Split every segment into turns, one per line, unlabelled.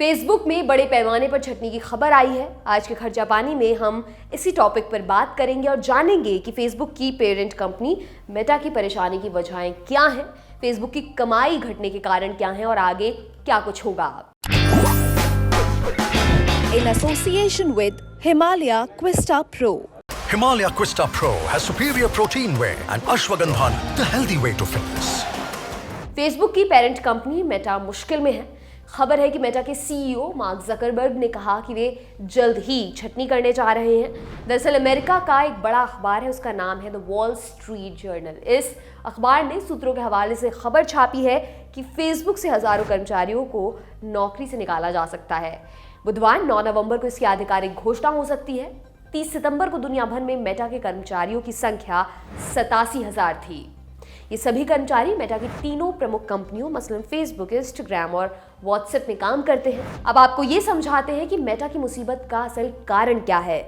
Facebook में बड़े पैमाने पर छंटनी की खबर आई है। आज के खर्चा पानी में हम इसी टॉपिक पर बात करेंगे और जानेंगे कि फेसबुक की पेरेंट कंपनी मेटा की परेशानी की वजहें क्या हैं, फेसबुक की कमाई घटने के कारण क्या हैं और आगे क्या कुछ होगा।
In association with Himalaya Quista Pro.
Himalaya Quista Pro has superior protein whey and ashwagandha, the healthy way to fitness.
Facebook की पेरेंट कंपनी मेटा मुश्किल में है। खबर है कि मेटा के सीईओ मार्क जकरबर्ग ने कहा कि वे जल्द ही छटनी करने जा रहे हैं। दरअसल अमेरिका का एक बड़ा अखबार है, उसका नाम है द वॉल स्ट्रीट जर्नल। इस अखबार ने सूत्रों के हवाले से खबर छापी है कि फेसबुक से हजारों कर्मचारियों को नौकरी से निकाला जा सकता है। बुधवार 9 नवंबर को इसकी आधिकारिक घोषणा हो सकती है। 30 सितंबर को दुनिया भर में मेटा के कर्मचारियों की संख्या 87,000 थी। ये सभी कर्मचारी मेटा की तीनों प्रमुख कंपनियों मसलन फेसबुक, इंस्टाग्राम और व्हाट्सएप में काम करते हैं। अब आपको ये समझाते हैं कि मेटा की मुसीबत का असल कारण क्या है।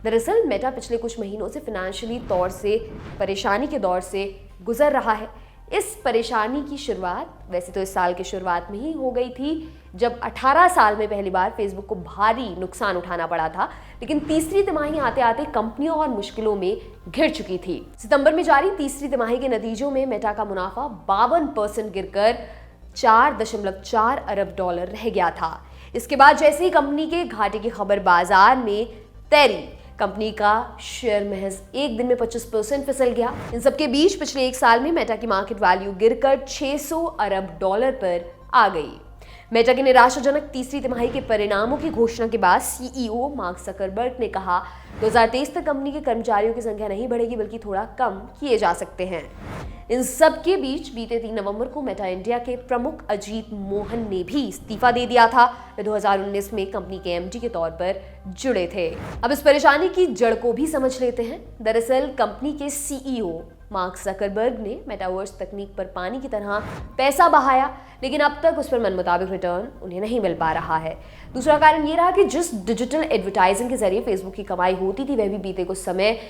दरअसल मेटा पिछले कुछ महीनों से फाइनेंशियली तौर से परेशानी के दौर से गुजर रहा है। इस परेशानी की शुरुआत वैसे तो इस साल की शुरुआत में ही हो गई थी, जब 18 साल में पहली बार फेसबुक को भारी नुकसान उठाना पड़ा था, लेकिन तीसरी तिमाही आते आते कंपनियों और मुश्किलों में घिर चुकी थी। सितंबर में जारी तीसरी तिमाही के नतीजों में मेटा का मुनाफा 52% गिरकर 4.4 अरब डॉलर रह गया था। इसके बाद जैसे ही कंपनी के घाटे की खबर बाजार में तैरी, कंपनी का शेयर महज एक दिन में 25% फिसल गया। इन सबके बीच पिछले एक साल में मेटा की मार्केट वैल्यू गिरकर 600 अरब डॉलर पर आ गई। मेटा के निराशाजनक तीसरी तिमाही के परिणामों की घोषणा के बाद सीईओ मार्क जकरबर्ग ने कहा 2023 तक कंपनी के कर्मचारियों की संख्या नहीं बढ़ेगी बल्कि थोड़ा कम किए जा सकते हैं। इन सब के बीच बीते 3 नवंबर को मेटा इंडिया के प्रमुख अजीत मोहन ने भी इस्तीफा दे दिया था। वे 2019 में कंपनी के एमडी के तौर पर जुड़े थे। अब इस परेशानी की जड़ को भी समझ लेते हैं। दरअसल कंपनी के सीईओ मार्क जकरबर्ग ने मेटावर्स तकनीक पर पानी की तरह पैसा बहाया, लेकिन अब तक उस पर मन मुताबिक रिटर्न उन्हें नहीं मिल पा रहा है। दूसरा कारण ये रहा कि जिस डिजिटल एडवर्टाइजिंग के जरिए फेसबुक की कमाई होती थी वह भी बीते कुछ समय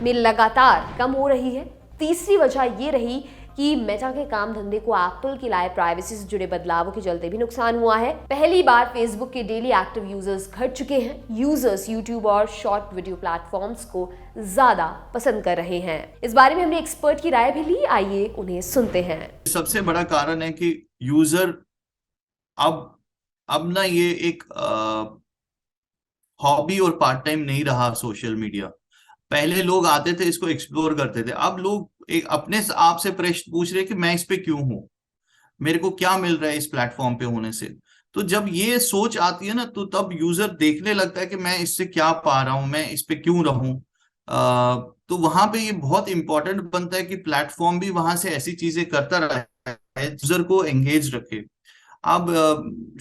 में लगातार कम हो रही है। तीसरी वजह ये रही कि मेटा के काम धंधे को एप्पल की लाए प्राइवेसी से जुड़े बदलावों के चलते भी नुकसान हुआ है। पहली बार फेसबुक के डेली एक्टिव यूजर्स घट चुके हैं। यूजर्स यूट्यूब और शॉर्ट वीडियो प्लेटफॉर्म्स को ज्यादा पसंद कर रहे हैं। इस बारे में हमने एक्सपर्ट की राय भी ली, आइए उन्हें सुनते हैं।
सबसे बड़ा कारण है कि यूजर अब ना ये एक हॉबी और पार्ट टाइम नहीं रहा सोशल मीडिया। पहले लोग आते थे, इसको एक्सप्लोर करते थे। अब लोग एक अपने आप से प्रश्न पूछ रहे कि मैं इस पे क्यों हूं, मेरे को क्या मिल रहा है इस प्लेटफॉर्म पे होने से। तो जब ये सोच आती है ना, तो तब यूजर देखने लगता है कि मैं इससे क्या पा रहा हूं, मैं इस पे क्यों रहूं। तो वहां पे ये बहुत इंपॉर्टेंट बनता है कि प्लेटफॉर्म भी वहां से ऐसी चीजें करता रहे यूजर को एंगेज रखे। अब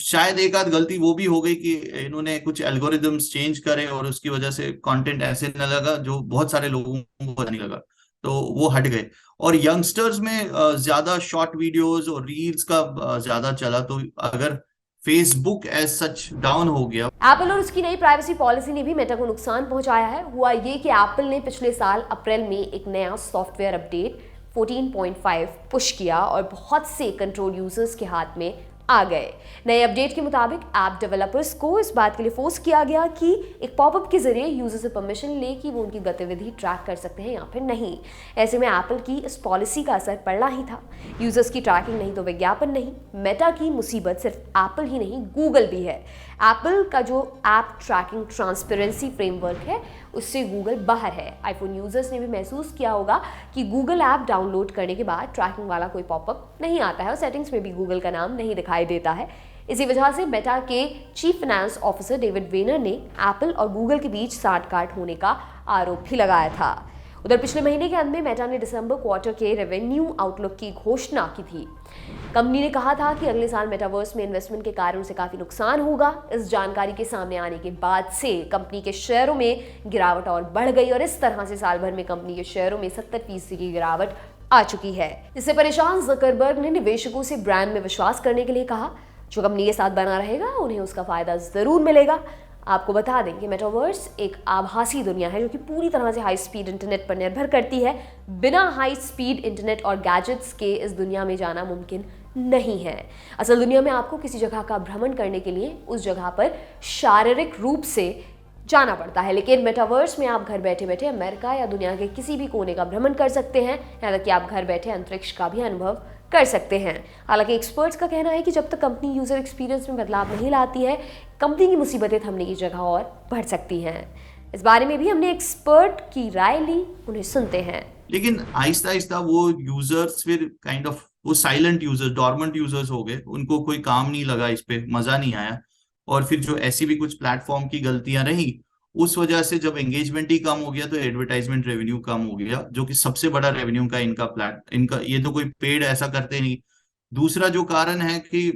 शायद एक आध गलती वो भी हो गई कि इन्होंने कुछ एल्गोरिदम्स चेंज करे और उसकी वजह से कंटेंट ऐसे न लगा जो बहुत सारे लोगों को नहीं लगा, तो वो हट गए। और यंगस्टर्स में ज्यादा शॉर्ट वीडियोस और रील्स का ज्यादा चला। तो अगर फेसबुक एज सच डाउन हो गया।
एप्पल और उसकी नई प्राइवेसी पॉलिसी ने भी मेटा को नुकसान पहुंचाया है। हुआ ये कि एप्पल ने पिछले साल अप्रैल में एक नया सॉफ्टवेयर अपडेट 14.5 पुश किया और बहुत से कंट्रोल यूजर्स के हाथ में आ गए। नए अपडेट के मुताबिक ऐप डेवलपर्स को इस बात के लिए फोर्स किया गया कि एक पॉपअप के जरिए यूजर से परमिशन ले कि वो उनकी गतिविधि ट्रैक कर सकते हैं या फिर नहीं। ऐसे में एप्पल की इस पॉलिसी का असर पड़ना ही था। यूजर्स की ट्रैकिंग नहीं तो विज्ञापन नहीं। मेटा की मुसीबत सिर्फ एप्पल ही नहीं, गूगल भी है। एप्पल का जो ऐप ट्रैकिंग ट्रांसपेरेंसी फ्रेमवर्क है उससे गूगल बाहर है। आईफोन यूजर्स ने भी महसूस किया होगा कि गूगल ऐप डाउनलोड करने के बाद ट्रैकिंग वाला कोई पॉपअप नहीं आता है और सेटिंग्स में भी गूगल का नाम नहीं दिखाई देता है। इसी वजह से मेटा के chief finance officer David Vanern ने एप्पल और गूगल के बीच साठ-गांठ होने का आरोप भी लगाया था। उधर पिछले महीने के अंत में मेटा ने दिसंबर क्वार्टर के रेवेन्यू आउटलुक की घोषणा की थी। कंपनी ने कहा था कि अगले साल मेटावर्स में इन्वेस्टमेंट के कारण से काफी नुकसान होगा। इस जानकारी के सामने आने के बाद से कंपनी के शेयरों में गिरावट और बढ़ गई और इस तरह से साल भर में कंपनी के शेयरों में 70% की गिरावट आ चुकी है। इससे परेशान जकरबर्ग ने निवेशकों से ब्रांड में विश्वास करने के लिए कहा। जो कंपनी के साथ बना रहेगा उन्हें उसका फायदा जरूर मिलेगा। आपको बता दें कि मेटावर्स एक आभासी दुनिया है जो कि पूरी तरह से हाई स्पीड इंटरनेट पर निर्भर करती है। बिना हाई स्पीड इंटरनेट और गैजेट्स के इस दुनिया में जाना मुमकिन नहीं है। असल दुनिया में आपको किसी जगह का भ्रमण करने के लिए उस जगह पर शारीरिक रूप से जाना पड़ता है, लेकिन मेटावर्स में आप घर बैठे बैठे अमेरिका या दुनिया के किसी भी कोने का भ्रमण कर सकते हैं। यहाँ तक कि आप घर बैठे अंतरिक्ष का भी अनुभव कर सकते हैं। हालांकि एक्सपर्ट्स का कहना है कि जब तक कंपनी यूजर एक्सपीरियंस में बदलाव नहीं लाती है, कंपनी की मुसीबतें थमने की जगह और बढ़ सकती हैं। इस बारे में भी हमने एक्सपर्ट की राय ली, उन्हें सुनते हैं।
लेकिन आहिस्ता आहिस्ता वो यूजर्स फिर काइंड ऑफ वो साइलेंट यूजर्स, डॉर्मेंट यूजर्स हो गए, उनको कोई काम नहीं लगा, इस पे मजा नहीं आया। और फिर जो ऐसी भी कुछ प्लेटफॉर्म की गलतियां रही, उस वजह से जब एंगेजमेंट ही कम हो गया तो एडवर्टाइजमेंट रेवेन्यू कम हो गया, जो कि सबसे बड़ा रेवेन्यू का इनका ये तो कोई पेड ऐसा करते नहीं। दूसरा जो कारण है कि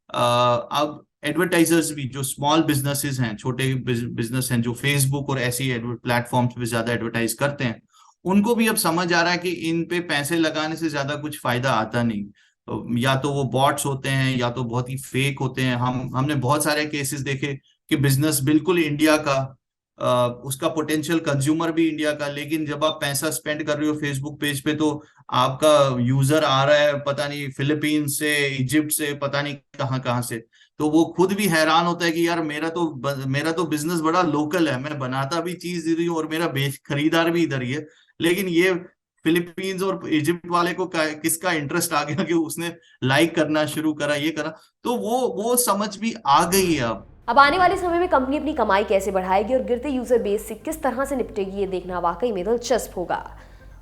अब एडवर्टाइजर्स भी, जो स्मॉल बिजनेसेस हैं, छोटे बिजनेस हैं, जो फेसबुक और ऐसी प्लेटफॉर्म्स पे ज्यादा एडवर्टाइज करते हैं, उनको भी अब समझ आ रहा है कि इन पे पैसे लगाने से ज्यादा कुछ फायदा आता नहीं। या तो वो बॉट्स होते हैं या तो बहुत ही फेक होते हैं। हमने बहुत सारे केसेस देखे कि बिजनेस बिल्कुल इंडिया का, उसका पोटेंशियल कंज्यूमर भी इंडिया का, लेकिन जब आप पैसा स्पेंड कर रहे हो फेसबुक पेज पे तो आपका यूजर आ रहा है पता नहीं फिलीपींस से, इजिप्ट से, पता नहीं कहाँ कहाँ से। तो वो खुद भी हैरान होता है कि यार मेरा तो बिजनेस बड़ा लोकल है, मैं बनाता भी चीज इधर ही हूँ और मेरा खरीदार भी इधर ही है, लेकिन ये फिलीपींस और इजिप्ट वाले को किसका इंटरेस्ट आ गया कि उसने लाइक करना शुरू करा, ये करा। तो वो समझ भी आ गई है।
अब आने वाले समय में कंपनी अपनी कमाई कैसे बढ़ाएगी और गिरते यूजर बेस से किस तरह से निपटेगी, ये देखना वाकई में दिलचस्प होगा।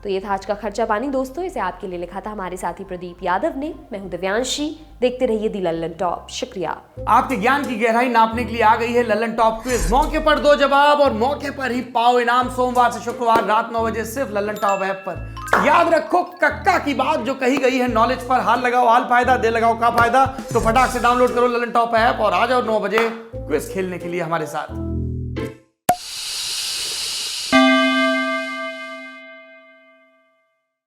तो ये था आज का खर्चा पानी दोस्तों। इसे आपके लिए लिखा था हमारे साथी प्रदीप यादव ने। मैं हूं दिव्यांशी। देखते रहिए दी लल्लन टॉप। शुक्रिया।
आपके ज्ञान की गहराई नापने के लिए आ गई है लल्लन टॉप क्विज। मौके पर दो जवाब और मौके पर ही पाओ इनाम। सोमवार से शुक्रवार रात 9 बजे सिर्फ लल्लन टॉप ऐप पर। याद रखो कक्का की बात जो कही गई है नॉलेज पर। हाल लगाओ हाल फायदा, दे लगाओ का फायदा। तो फटाक से डाउनलोड करो लल्लन टॉप ऐप और आ जाओ 9 बजे क्विज खेलने के लिए हमारे साथ।